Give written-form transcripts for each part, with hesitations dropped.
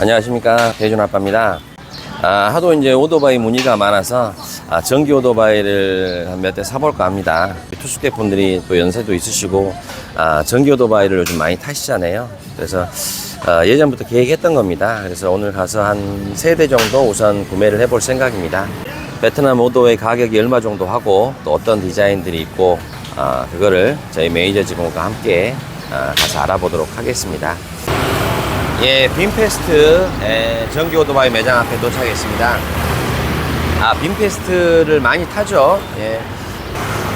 안녕하십니까, 대준 아빠입니다. 하도 이제 오토바이 문의가 많아서 전기 오토바이를 몇 대 사볼까 합니다. 투숙객 분들이 또 연세도 있으시고 전기 오토바이를 요즘 많이 타시잖아요. 그래서 예전부터 계획했던 겁니다. 그래서 오늘 가서 한 3대 정도 우선 구매를 해볼 생각입니다. 베트남 오토의 가격이 얼마 정도 하고 또 어떤 디자인들이 있고 그거를 저희 매니저 직원과 함께 가서 알아보도록 하겠습니다. 예, 빔페스트 전기 오토바이 매장 앞에 도착했습니다. 빔페스트를 많이 타죠. 예.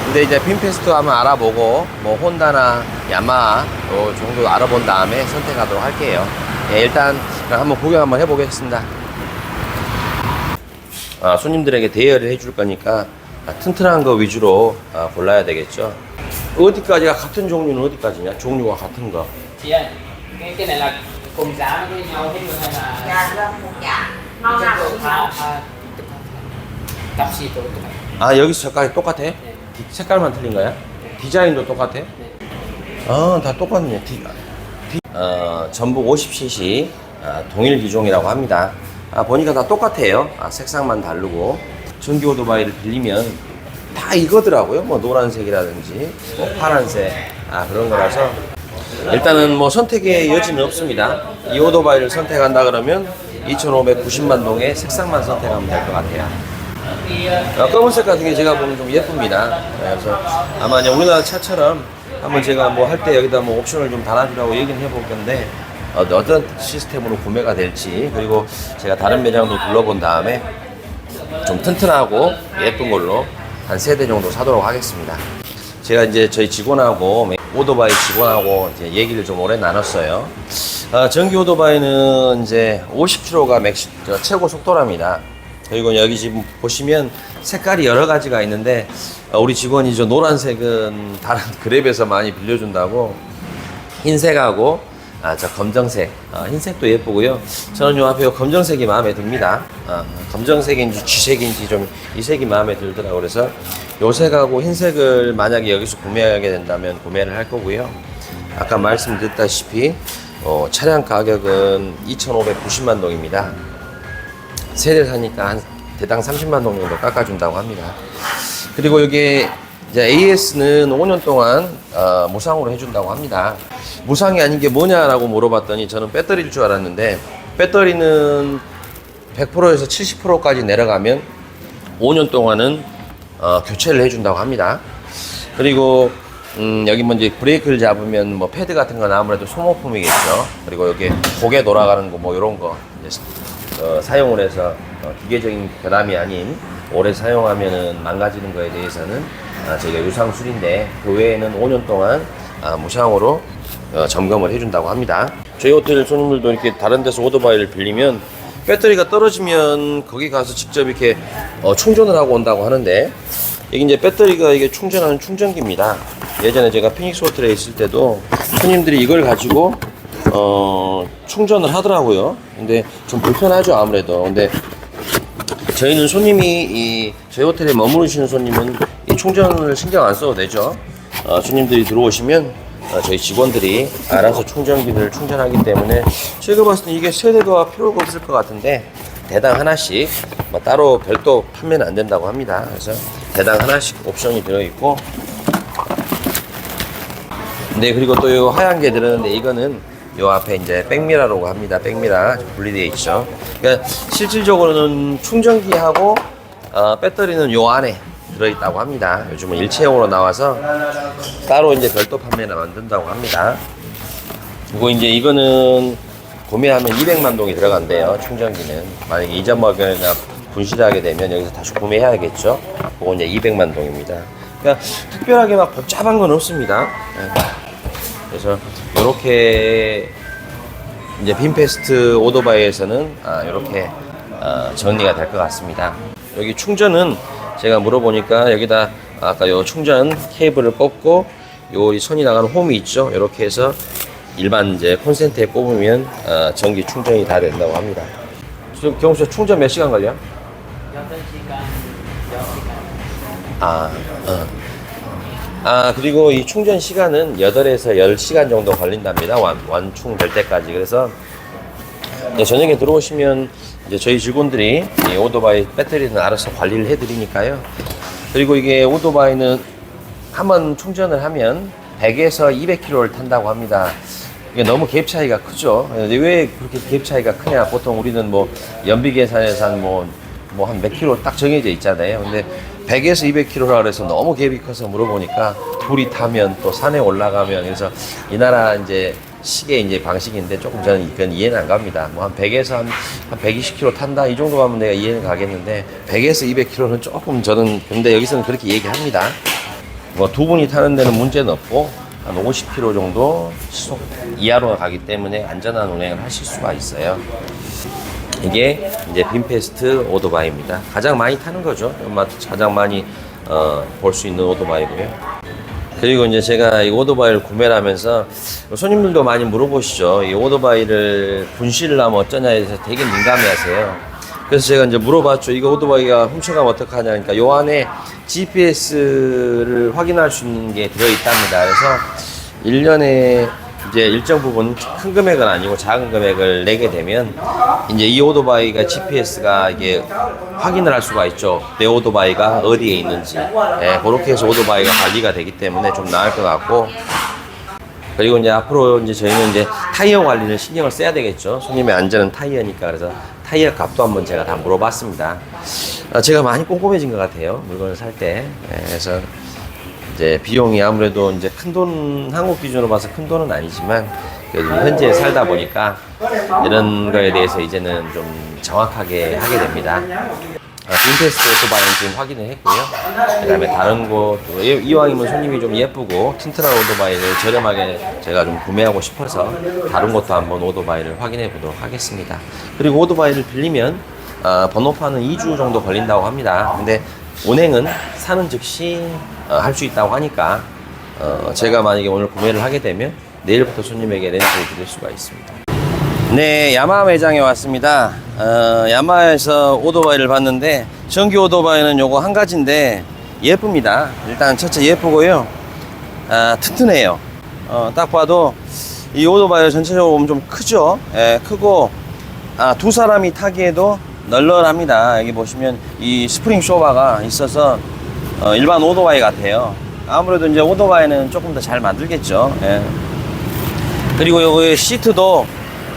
근데 이제 빔페스트 한번 알아보고 뭐 혼다나 야마하 정도 알아본 다음에 선택하도록 할게요. 예, 일단 한번 구경 한번 해보겠습니다. 손님들에게 대여를 해줄 거니까 튼튼한 거 위주로 골라야 되겠죠. 어디까지가 같은 종류는 어디까지냐? 종류가 같은 거. cái này là cùng giá với nhau hết luôn hay là Dạ vâng, một dạ. Ngon nào cũng nhau. 값이 또 여기서 저까지 똑같아? 네. 색깔만 틀린 거야? 디자인도 똑같아? 네. 다 똑같네. 전부 50cc 동일 기종이라고 합니다. 보니까 다 똑같아요. 색상만 다르고. 전기 오토바이를 빌리면 다 이거더라고요. 뭐 노란색이라든지 뭐 파란색 그런 거라서 일단은 뭐 선택의 여지는 없습니다. 이 오토바이를 선택한다 그러면 2,590만 동의 색상만 선택하면 될 것 같아요. 검은색 같은 게 제가 보면 좀 예쁩니다. 그래서 아마 이제 우리나라 차처럼 한번 제가 뭐 할 때 여기다 뭐 옵션을 좀 달아주라고 얘기는 해볼 건데 어떤 시스템으로 구매가 될지, 그리고 제가 다른 매장도 둘러본 다음에 좀 튼튼하고 예쁜 걸로 한 3대 정도 사도록 하겠습니다. 제가 이제 저희 직원하고 오토바이 직원하고 이제 얘기를 좀 오래 나눴어요. 전기 오토바이는 이제 50km가 최고 속도랍니다. 그리고 여기 지금 보시면 색깔이 여러 가지가 있는데 우리 직원이 저 노란색은 다른 그랩에서 많이 빌려준다고 흰색하고 저 검정색, 흰색도 예쁘고요. 저는 요 앞에 검정색이 마음에 듭니다. 검정색인지 쥐색인지 좀 이 색이 마음에 들더라고요. 그래서 요 색하고 흰색을 만약에 여기서 구매하게 된다면 구매를 할 거고요. 아까 말씀드렸다시피 차량 가격은 2,590만 동입니다. 세대 사니까 한 대당 30만 동 정도 깎아준다고 합니다. 그리고 여기 이제 AS는 5년 동안 무상으로 해준다고 합니다. 무상이 아닌 게 뭐냐라고 물어봤더니 저는 배터리일 줄 알았는데 배터리는 100%에서 70%까지 내려가면 5년 동안은 교체를 해준다고 합니다. 그리고 여기 먼저 브레이크를 잡으면 뭐 패드 같은 건 아무래도 소모품이겠죠. 그리고 여기 고개 돌아가는 거 뭐 이런 거 이제 사용을 해서 기계적인 결함이 아닌 오래 사용하면은 망가지는 거에 대해서는 저희가 유상술인데 그 외에는 5년 동안 무상으로 점검을 해준다고 합니다. 저희 호텔 손님들도 이렇게 다른 데서 오토바이를 빌리면 배터리가 떨어지면 거기 가서 직접 이렇게 충전을 하고 온다고 하는데 이게 이제 배터리가 이게 충전하는 충전기입니다. 예전에 제가 피닉스 호텔에 있을 때도 손님들이 이걸 가지고 충전을 하더라고요. 근데 좀 불편하죠, 아무래도. 근데 저희는 손님이 저희 호텔에 머무르시는 손님은 이 충전을 신경 안 써도 되죠. 손님들이 들어오시면 저희 직원들이 알아서 충전기를 충전하기 때문에 제가 봤을 때 이게 세대가 필요가 없을 것 같은데 대당 하나씩 따로 별도 판매는 안 된다고 합니다. 그래서 대당 하나씩 옵션이 들어있고, 네, 그리고 또 요 하얀 게 들었는데 이거는 요 앞에 이제 백미러라고 합니다. 백미러 분리되어 있죠. 그러니까 실질적으로는 충전기하고 배터리는 요 안에 들어있다고 합니다. 요즘은 일체형으로 나와서 따로 이제 별도 판매나 만든다고 합니다. 그리고 이제 이거는 구매하면 200만 동이 들어간대요. 충전기는 만약에 잊어먹거나 분실하게 되면 여기서 다시 구매해야겠죠. 그거 이제 200만 동입니다. 그러니까 특별하게 막 복잡한 건 없습니다. 그래서 이렇게 이제 빔페스트 오토바이에서는 이렇게 정리가 될 것 같습니다. 여기 충전은 제가 물어보니까 여기다 아까 요 충전 케이블을 꽂고 요 선이 나가는 홈이 있죠. 이렇게 해서 일반 이제 콘센트에 꼽으면 전기 충전이 다 된다고 합니다. 지금 경수 충전 몇 시간 걸려? 8시간, 10시간. 그리고 이 충전 시간은 8에서 10시간 정도 걸린답니다. 완충될 때까지. 그래서 네, 저녁에 들어오시면 이제 저희 직원들이 이 오토바이 배터리는 알아서 관리를 해드리니까요. 그리고 이게 오토바이는 한번 충전을 하면 100에서 200km를 탄다고 합니다. 이게 너무 갭 차이가 크죠. 왜 그렇게 갭 차이가 크냐? 보통 우리는 뭐 연비 계산에서 한 몇 킬로 딱 정해져 있잖아요. 근데 100에서 200km라 그래서 너무 갭이 커서 물어보니까 둘이 타면 또 산에 올라가면 그래서 이 나라 이제 시계 이제 방식인데 조금 저는 이건 이해는 안 갑니다. 뭐 한 100에서 한 120km 탄다 이 정도 가면 내가 이해는 가겠는데 100에서 200km는 조금 저는 근데 여기서는 그렇게 얘기합니다. 뭐 두 분이 타는 데는 문제는 없고 한 50km 정도 시속 이하로 가기 때문에 안전한 운행을 하실 수가 있어요. 이게 이제 빈페스트 오토바이입니다. 가장 많이 타는 거죠. 가장 많이 볼 수 있는 오토바이고요. 그리고 이제 제가 이 오토바이를 구매를 하면서 손님들도 많이 물어보시죠. 이 오토바이를 분실을 하면 어쩌냐 해서 되게 민감해 하세요. 그래서 제가 이제 물어봤죠. 이거 오토바이가 훔쳐가면 어떡하냐. 그러니까 요 안에 GPS를 확인할 수 있는 게 들어있답니다. 그래서 1년에 이제 일정 부분 큰 금액은 아니고 작은 금액을 내게 되면 이제 이 오토바이가 GPS가 이게 확인을 할 수가 있죠. 내 오토바이가 어디에 있는지. 예, 그렇게 해서 오토바이가 관리가 되기 때문에 좀 나을 것 같고. 그리고 이제 앞으로 이제 저희는 이제 타이어 관리를 신경을 써야 되겠죠. 손님의 안전은 타이어니까. 그래서 타이어 값도 한번 제가 다 물어봤습니다. 제가 많이 꼼꼼해진 것 같아요. 물건을 살 때. 예, 그래서 이제 비용이 아무래도 이제 큰 돈, 한국 기준으로 봐서 큰 돈은 아니지만 그래도 현지에 살다 보니까 이런 거에 대해서 이제는 좀 정확하게 하게 됩니다. 빈테스트 오토바이는 지금 확인을 했고요. 그 다음에 다른 곳, 이왕이면 손님이 좀 예쁘고 튼튼한 오토바이를 저렴하게 제가 좀 구매하고 싶어서 다른 곳도 한번 오토바이를 확인해 보도록 하겠습니다. 그리고 오토바이를 빌리면 번호판은 2주 정도 걸린다고 합니다. 근데 운행은 사는 즉시 할 수 있다고 하니까 제가 만약에 오늘 구매를 하게 되면 내일부터 손님에게 렌트를 드릴 수가 있습니다. 네, 야마하 매장에 왔습니다. 야마하에서 오토바이를 봤는데 전기 오토바이는 요거 한 가지인데 예쁩니다. 일단 첫째 예쁘고요. 튼튼해요. 딱 봐도 이 오토바이 전체적으로 좀 크죠. 예, 크고 두 사람이 타기에도 널널합니다. 여기 보시면 이 스프링 쇼바가 있어서 일반 오토바이 같아요. 아무래도 이제 오토바이는 조금 더 잘 만들겠죠. 예. 그리고 여기 시트도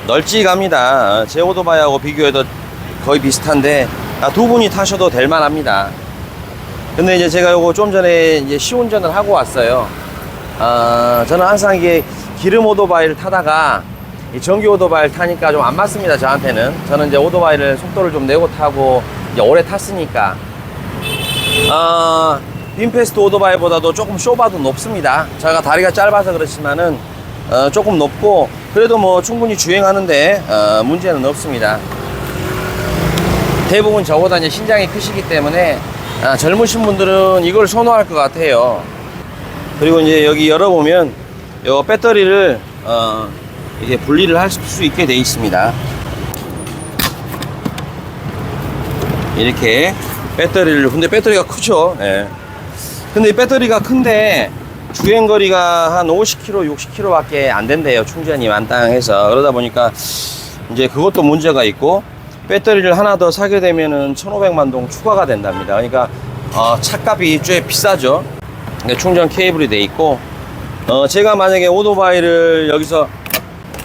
널찍합니다. 제 오토바이하고 비교해도 거의 비슷한데 두 분이 타셔도 될 만합니다. 근데 이제 제가 요거 좀 전에 이제 시운전을 하고 왔어요. 저는 항상 이게 기름 오토바이를 타다가 이 전기 오토바이를 타니까 좀 안 맞습니다. 저한테는. 저는 이제 오토바이를 속도를 좀 내고 타고 이제 오래 탔으니까 빈페스트 오토바이보다도 조금 쇼바도 높습니다. 제가 다리가 짧아서 그렇지만은 조금 높고 그래도 뭐 충분히 주행하는데 문제는 없습니다. 대부분 저보다 이제 신장이 크시기 때문에 젊으신 분들은 이걸 선호할 것 같아요. 그리고 이제 여기 열어보면 요 배터리를 이게 분리를 할 수 있게 되어 있습니다. 이렇게 배터리를, 근데 배터리가 크죠. 예. 근데 이 배터리가 큰데 주행거리가 한 50km, 60km 밖에 안 된대요. 충전이 만땅해서. 그러다 보니까 이제 그것도 문제가 있고 배터리를 하나 더 사게 되면은 1,500만 동 추가가 된답니다. 그러니까 차값이 꽤 비싸죠. 충전 케이블이 돼 있고 제가 만약에 오토바이를 여기서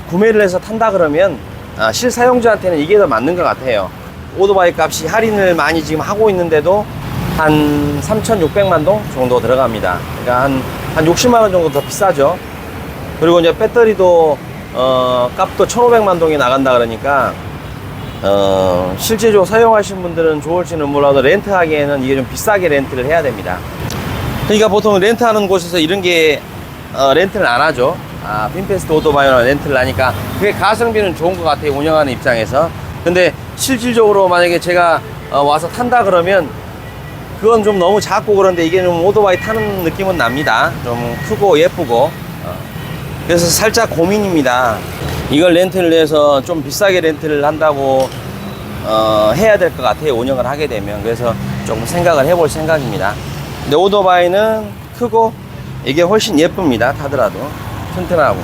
구매를 해서 탄다 그러면 실사용자한테는 이게 더 맞는 것 같아요. 오토바이 값이 할인을 많이 지금 하고 있는데도 한 3,600만 동 정도 들어갑니다. 그러니까 한 60만 원 정도 더 비싸죠. 그리고 이제 배터리도 값도 1,500만 동이 나간다 그러니까 실제적으로 사용하신 분들은 좋을지는 몰라도 렌트하기에는 이게 좀 비싸게 렌트를 해야 됩니다. 그러니까 보통 렌트하는 곳에서 이런 게 렌트를 안 하죠. 빈페스트 오토바이는 렌트를 하니까 그게 가성비는 좋은 것 같아요. 운영하는 입장에서. 근데 실질적으로 만약에 제가 와서 탄다 그러면 그건 좀 너무 작고 그런데 이게 좀 오토바이 타는 느낌은 납니다. 좀 크고 예쁘고. 그래서 살짝 고민입니다. 이걸 렌트를 해서 좀 비싸게 렌트를 한다고 해야 될 것 같아요. 운영을 하게 되면. 그래서 조금 생각을 해볼 생각입니다. 근데 오토바이는 크고 이게 훨씬 예쁩니다. 타더라도 튼튼하고.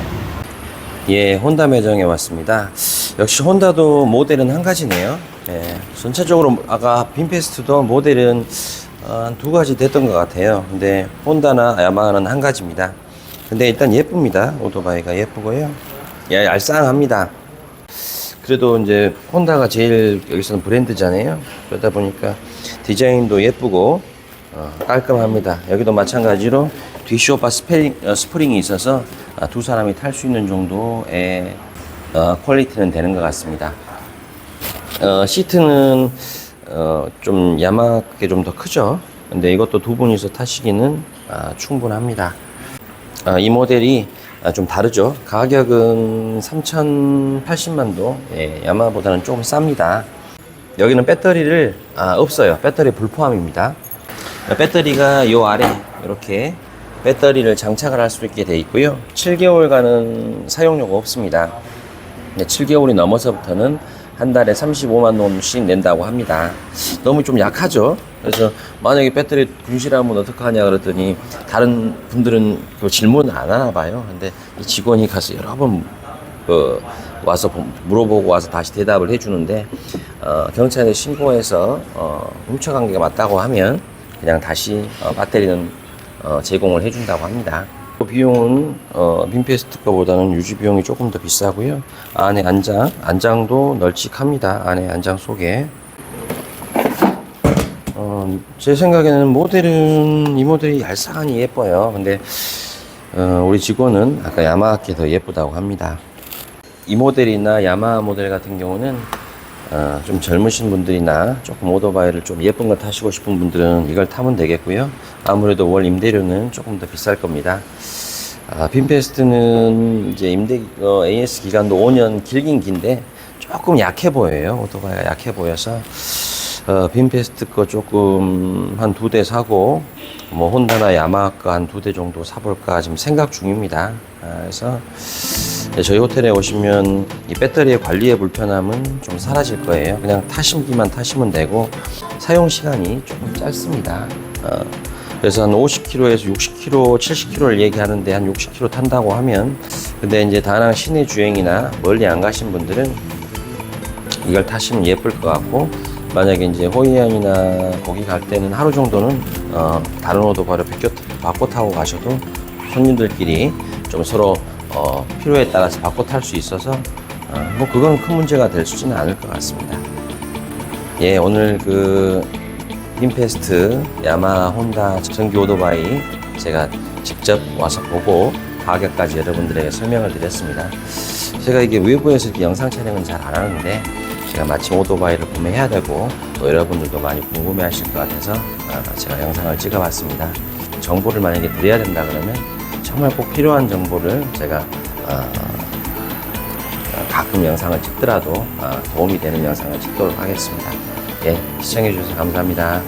예, 혼다 매장에 왔습니다. 역시 혼다도 모델은 한 가지네요. 예, 전체적으로 아까 빈페스트도 모델은 한 두 가지 됐던 것 같아요. 근데 혼다나 야마하는 한 가지입니다. 근데 일단 예쁩니다. 오토바이가 예쁘고요. 예, 얄쌍합니다. 그래도 이제 혼다가 제일 여기서는 브랜드잖아요. 그러다 보니까 디자인도 예쁘고 깔끔합니다. 여기도 마찬가지로 뒤쇼파 스프링이 있어서 두 사람이 탈 수 있는 정도의 퀄리티는 되는 것 같습니다. 시트는 좀 야마하게 좀 더 크죠. 근데 이것도 두 분이서 타시기는 충분합니다. 이 모델이 좀 다르죠. 가격은 3,080만도, 예, 야마보다는 조금 쌉니다. 여기는 배터리를 없어요. 배터리 불포함입니다. 배터리가 요 아래 이렇게 배터리를 장착을 할 수 있게 되어 있고요. 7개월간은 사용료가 없습니다. 7개월이 넘어서부터는 한 달에 35만 원씩 낸다고 합니다. 너무 좀 약하죠. 그래서 만약에 배터리 분실하면 어떡하냐 그랬더니 다른 분들은 그 질문 안 하나 봐요. 근데 이 직원이 가서 여러 번 와서 물어보고 와서 다시 대답을 해주는데 경찰에 신고해서 훔쳐간 게 맞다고 하면 그냥 다시 배터리는 제공을 해준다고 합니다. 비용은 빈페스트 거보다는 유지 비용이 조금 더 비싸고요. 안에 안장도 널찍합니다. 안에 안장 속에 제 생각에는 이 모델이 얄쌍하니 예뻐요. 근데 우리 직원은 아까 야마하께 더 예쁘다고 합니다. 이 모델이나 야마하 모델 같은 경우는 좀 젊으신 분들이나 조금 오토바이를 좀 예쁜 거 타시고 싶은 분들은 이걸 타면 되겠고요. 아무래도 월 임대료는 조금 더 비쌀 겁니다. 빈페스트는 이제 AS 기간도 5년 길긴 긴데 조금 약해 보여요. 오토바이가 약해 보여서 빈페스트 거 조금 한 2대 사고 뭐 혼다나 야마하 거 한 2대 정도 사볼까 지금 생각 중입니다. 그래서 저희 호텔에 오시면 이 배터리의 관리의 불편함은 좀 사라질 거예요. 그냥 타심기만 타시면 되고 사용 시간이 조금 짧습니다. 그래서 한 50km에서 60km, 70km를 얘기하는데 한 60km 탄다고 하면 근데 이제 다낭 시내 주행이나 멀리 안 가신 분들은 이걸 타시면 예쁠 것 같고 만약에 이제 호이안이나 거기 갈 때는 하루 정도는 다른 오토바이로 바꿔 타고 가셔도 손님들끼리 좀 서로 필요에 따라서 바꿔 탈 수 있어서 뭐 그건 큰 문제가 될 수는 않을 것 같습니다. 예, 오늘 그 빈페스트 야마하 혼다 전기 오토바이 제가 직접 와서 보고 가격까지 여러분들에게 설명을 드렸습니다. 제가 이게 외부에서 이렇게 영상 촬영은 잘 안 하는데 제가 마침 오토바이를 구매해야 되고 또 여러분들도 많이 궁금해 하실 것 같아서 제가 영상을 찍어 봤습니다. 정보를 만약에 드려야 된다 그러면 정말 꼭 필요한 정보를 제가 가끔 영상을 찍더라도 도움이 되는 영상을 찍도록 하겠습니다. 예, 시청해 주셔서 감사합니다.